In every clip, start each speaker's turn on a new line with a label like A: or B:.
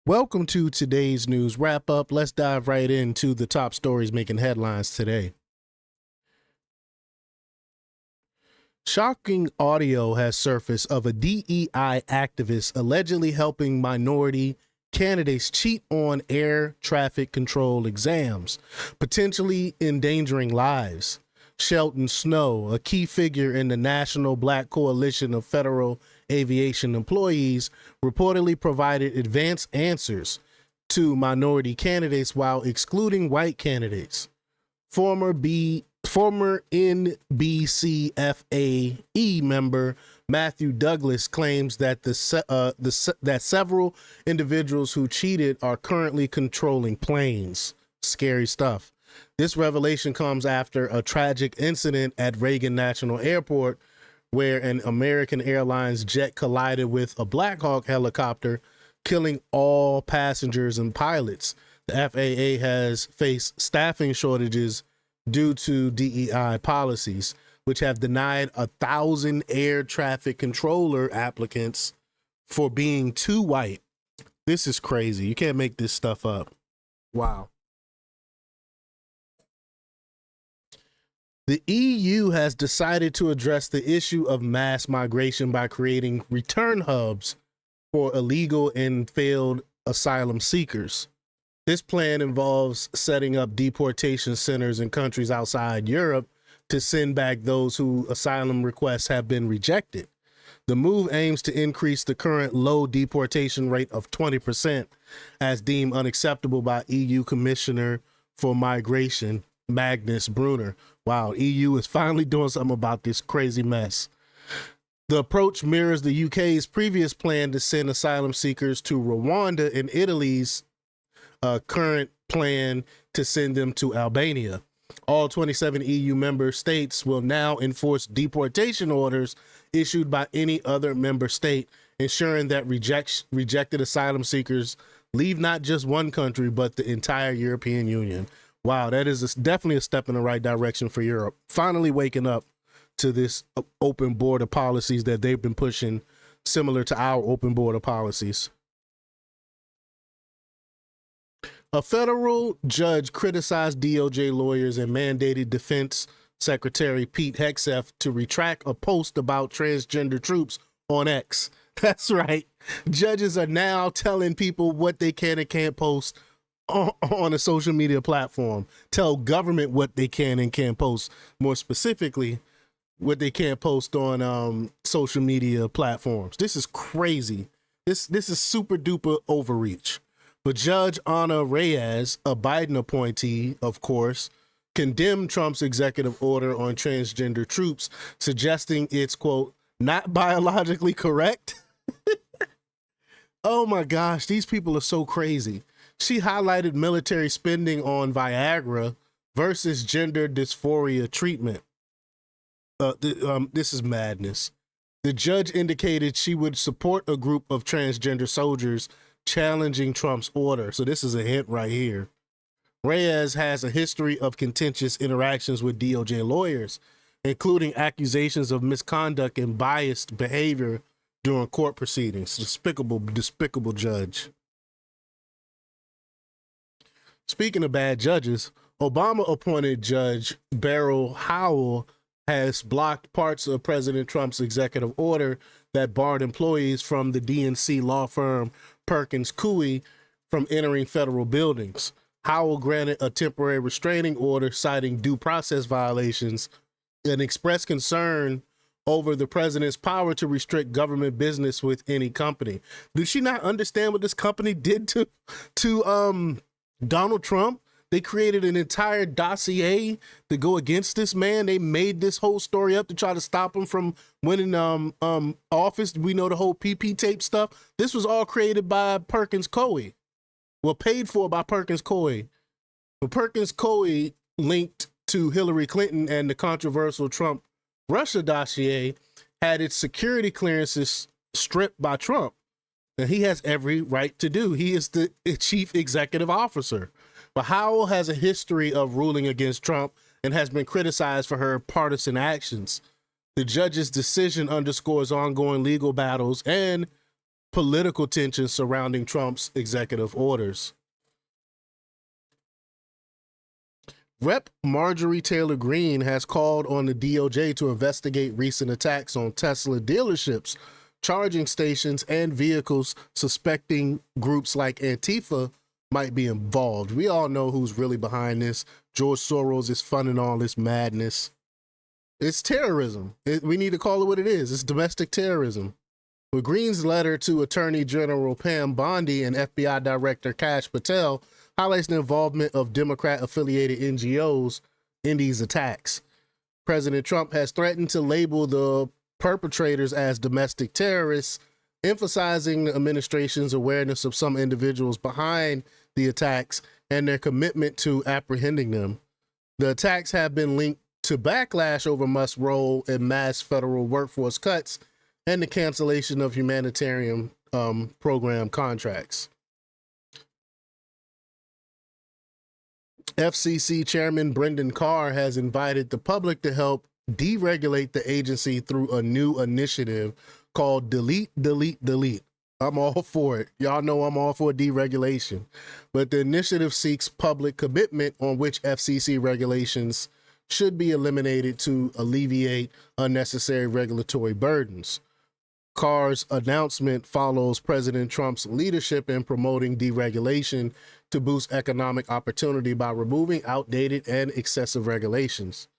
A: Welcome to today's news wrap up. Let's dive right into the top stories making headlines today. Shocking audio has surfaced of a DEI activist allegedly helping minority candidates cheat on air traffic control exams, potentially endangering lives. Shelton Snow, a key figure in the National Black Coalition of Federal Aviation Employees, reportedly provided advanced answers to minority candidates while excluding white candidates. Former NBC FAA member Matthew Douglas claims that that several individuals who cheated are currently controlling planes. Scary stuff. This revelation comes after a tragic incident at Reagan National Airport where an American Airlines jet collided with a Black Hawk helicopter, killing all passengers and pilots. The FAA has faced staffing shortages due to DEI policies, which have denied 1,000 air traffic controller applicants for being too white. This is crazy. You can't make this stuff up. Wow. The EU has decided to address the issue of mass migration by creating return hubs for illegal and failed asylum seekers. This plan involves setting up deportation centers in countries outside Europe to send back those whose asylum requests have been rejected. The move aims to increase the current low deportation rate of 20%, as deemed unacceptable by EU Commissioner for Migration, Magnus Brunner. Wow, EU is finally doing something about this crazy mess. The approach mirrors the UK's previous plan to send asylum seekers to Rwanda and Italy's current plan to send them to Albania. All 27 EU member states will now enforce deportation orders issued by any other member state, ensuring that rejected asylum seekers leave not just one country, but the entire European Union. Wow, that is definitely a step in the right direction for Europe. Finally waking up to this open border policies that they've been pushing, similar to our open border policies. A federal judge criticized DOJ lawyers and mandated Defense Secretary Pete Hegseth to retract a post about transgender troops on X. That's right. Judges are now telling people what they can and can't post on a social media platform. Tell government what they can and can't post. More specifically, what they can't post on social media platforms. This is crazy. This is super duper overreach. But Judge Anna Reyes, a Biden appointee, of course, condemned Trump's executive order on transgender troops, suggesting it's, quote, not biologically correct. Oh my gosh, these people are so crazy. She highlighted military spending on Viagra versus gender dysphoria treatment. This is madness. The judge indicated she would support a group of transgender soldiers challenging Trump's order. So this is a hint right here. Reyes has a history of contentious interactions with DOJ lawyers, including accusations of misconduct and biased behavior during court proceedings. Despicable judge. Speaking of bad judges, Obama-appointed Judge Beryl Howell has blocked parts of President Trump's executive order that barred employees from the DNC law firm Perkins Coie from entering federal buildings. Howell granted a temporary restraining order citing due process violations and expressed concern over the president's power to restrict government business with any company. Did she not understand what this company did to Donald Trump? They created an entire dossier to go against this man. They made this whole story up to try to stop him from winning office. We know the whole PP tape stuff. This was all created by Perkins Coie. Well, paid for by Perkins Coie. Well, Perkins Coie linked to Hillary Clinton and the controversial Trump-Russia dossier had its security clearances stripped by Trump. And he has every right to do. He is the chief executive officer. But Howell has a history of ruling against Trump and has been criticized for her partisan actions. The judge's decision underscores ongoing legal battles and political tensions surrounding Trump's executive orders. Rep. Marjorie Taylor Greene has called on the DOJ to investigate recent attacks on Tesla dealerships, charging stations, and vehicles, suspecting groups like Antifa might be involved. We all know who's really behind this. George Soros is funding all this madness. It's terrorism. We need to call it what it is. It's domestic terrorism. With Greene's letter to Attorney General Pam Bondi and FBI Director Kash Patel highlights the involvement of Democrat-affiliated NGOs in these attacks. President Trump has threatened to label the perpetrators as domestic terrorists, emphasizing the administration's awareness of some individuals behind the attacks and their commitment to apprehending them. The attacks have been linked to backlash over Musk's role in mass federal workforce cuts and the cancellation of humanitarian program contracts. FCC Chairman Brendan Carr has invited the public to help deregulate the agency through a new initiative called Delete, Delete, Delete. I'm all for it. Y'all know I'm all for deregulation. But the initiative seeks public commitment on which FCC regulations should be eliminated to alleviate unnecessary regulatory burdens. Carr's announcement follows President Trump's leadership in promoting deregulation to boost economic opportunity by removing outdated and excessive regulations.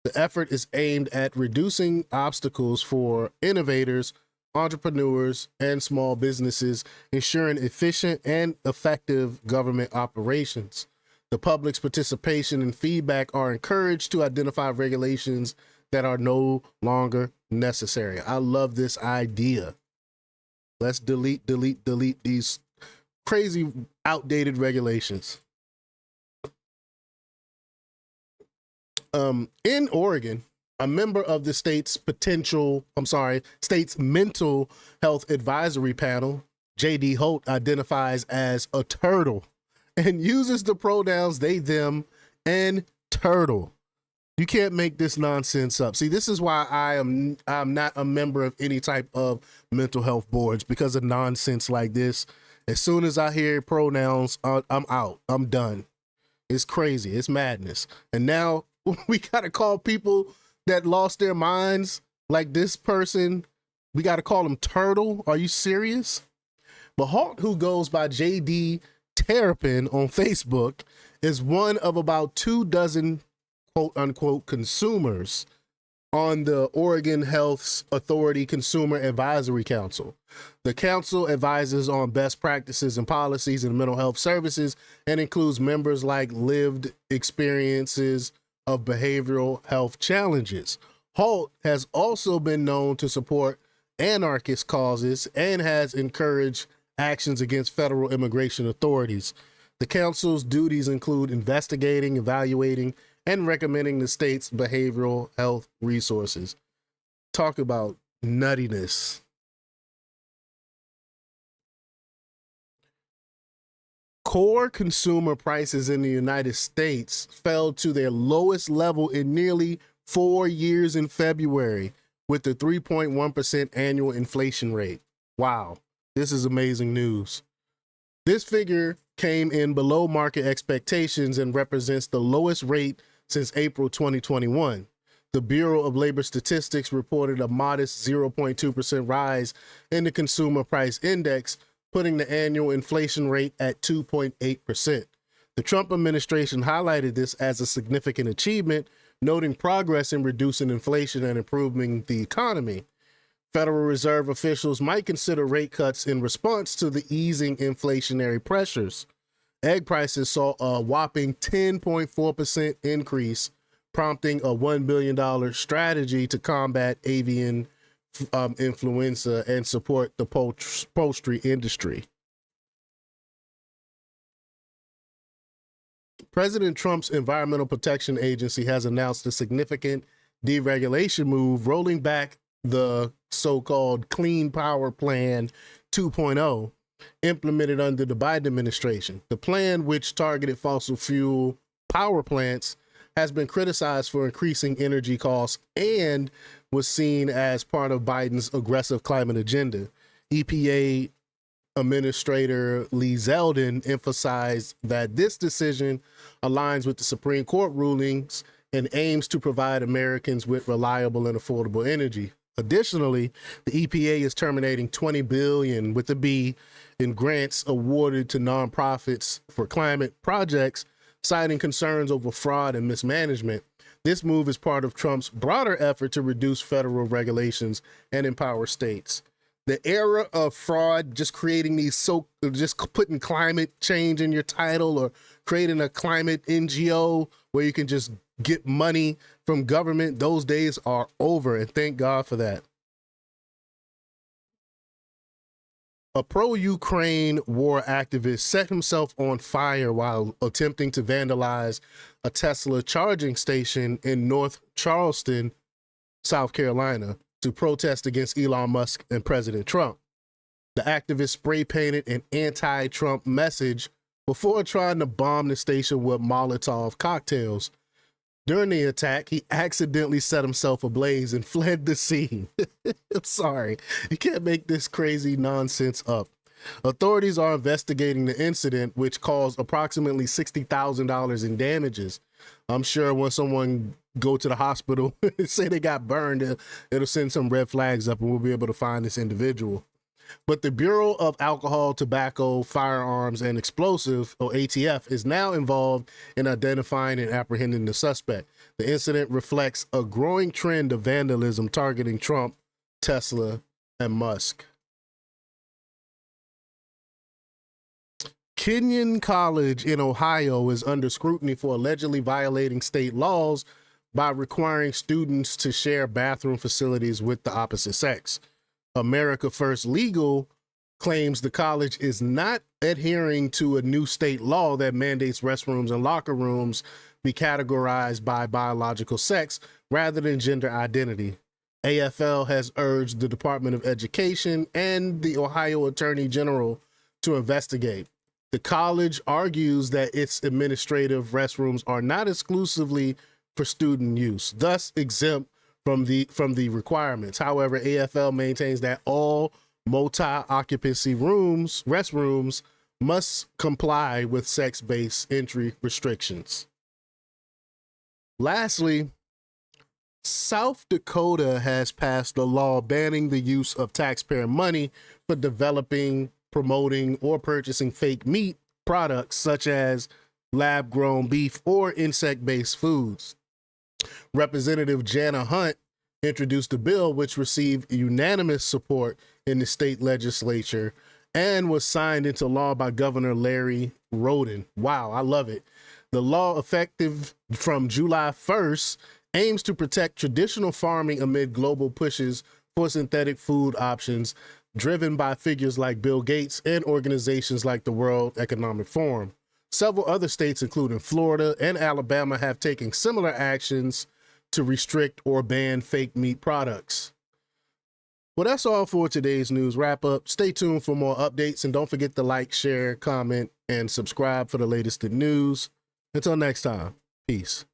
A: The effort is aimed at reducing obstacles for innovators, entrepreneurs, and small businesses, ensuring efficient and effective government operations. The public's participation and feedback are encouraged to identify regulations that are no longer necessary. I love this idea. Let's delete these crazy, outdated regulations. In Oregon, a member of the state's mental health advisory panel, J.D. Holt, identifies as a turtle and uses the pronouns they, them, and turtle. You can't make this nonsense up. See, this is why I'm not a member of any type of mental health boards, because of nonsense like this. As soon as I hear pronouns, I'm out. I'm done. It's crazy. It's madness. And now we got to call people that lost their minds like this person. We got to call them turtle. Are you serious? But Holt, who goes by J.D. Terrapin on Facebook, is one of about 24 quote unquote consumers on the Oregon Health Authority Consumer Advisory Council. The council advises on best practices and policies in mental health services and includes members like lived experiences of behavioral health challenges. Holt has also been known to support anarchist causes and has encouraged actions against federal immigration authorities. The council's duties include investigating, evaluating, and recommending the state's behavioral health resources. Talk about nuttiness. Core consumer prices in the United States fell to their lowest level in nearly 4 years in February, with the 3.1% annual inflation rate. Wow, this is amazing news. This figure came in below market expectations and represents the lowest rate since April 2021. The Bureau of Labor Statistics reported a modest 0.2% rise in the Consumer Price Index, putting the annual inflation rate at 2.8%. The Trump administration highlighted this as a significant achievement, noting progress in reducing inflation and improving the economy. Federal Reserve officials might consider rate cuts in response to the easing inflationary pressures. Egg prices saw a whopping 10.4% increase, prompting a $1 billion strategy to combat avian influenza and support the poultry industry. President Trump's Environmental Protection Agency has announced a significant deregulation move, rolling back the so-called Clean Power Plan 2.0, implemented under the Biden administration. The plan, which targeted fossil fuel power plants, has been criticized for increasing energy costs and was seen as part of Biden's aggressive climate agenda. EPA Administrator Lee Zeldin emphasized that this decision aligns with the Supreme Court rulings and aims to provide Americans with reliable and affordable energy. Additionally, the EPA is terminating $20 billion with a B in grants awarded to nonprofits for climate projects, citing concerns over fraud and mismanagement. This move is part of Trump's broader effort to reduce federal regulations and empower states. The era of fraud, just creating just putting climate change in your title or creating a climate NGO where you can just get money from government, those days are over, and thank God for that. A pro-Ukraine war activist set himself on fire while attempting to vandalize a Tesla charging station in North Charleston, South Carolina, to protest against Elon Musk and President Trump. The activist spray painted an anti-Trump message before trying to bomb the station with Molotov cocktails. During the attack, he accidentally set himself ablaze and fled the scene. I'm sorry, you can't make this crazy nonsense up. Authorities are investigating the incident, which caused approximately $60,000 in damages. I'm sure when someone go to the hospital and say they got burned, it'll send some red flags up and we'll be able to find this individual. But the Bureau of Alcohol, Tobacco, Firearms, and Explosive, or ATF, is now involved in identifying and apprehending the suspect. The incident reflects a growing trend of vandalism targeting Trump, Tesla, and Musk. Kenyon College in Ohio is under scrutiny for allegedly violating state laws by requiring students to share bathroom facilities with the opposite sex. America First Legal claims the college is not adhering to a new state law that mandates restrooms and locker rooms be categorized by biological sex rather than gender identity. AFL has urged the Department of Education and the Ohio Attorney General to investigate. The college argues that its administrative restrooms are not exclusively for student use, thus exempt from the requirements. However, AFL maintains that all multi-occupancy restrooms must comply with sex-based entry restrictions. Lastly, South Dakota has passed a law banning the use of taxpayer money for developing, promoting, or purchasing fake meat products such as lab-grown beef or insect-based foods. Representative Jana Hunt introduced a bill which received unanimous support in the state legislature and was signed into law by Governor Larry Roden. Wow, I love it. The law, effective from July 1st, aims to protect traditional farming amid global pushes for synthetic food options driven by figures like Bill Gates and organizations like the World Economic Forum. Several other states, including Florida and Alabama, have taken similar actions to restrict or ban fake meat products. Well, that's all for today's news wrap up. Stay tuned for more updates and don't forget to like, share, comment, and subscribe for the latest in news. Until next time, peace.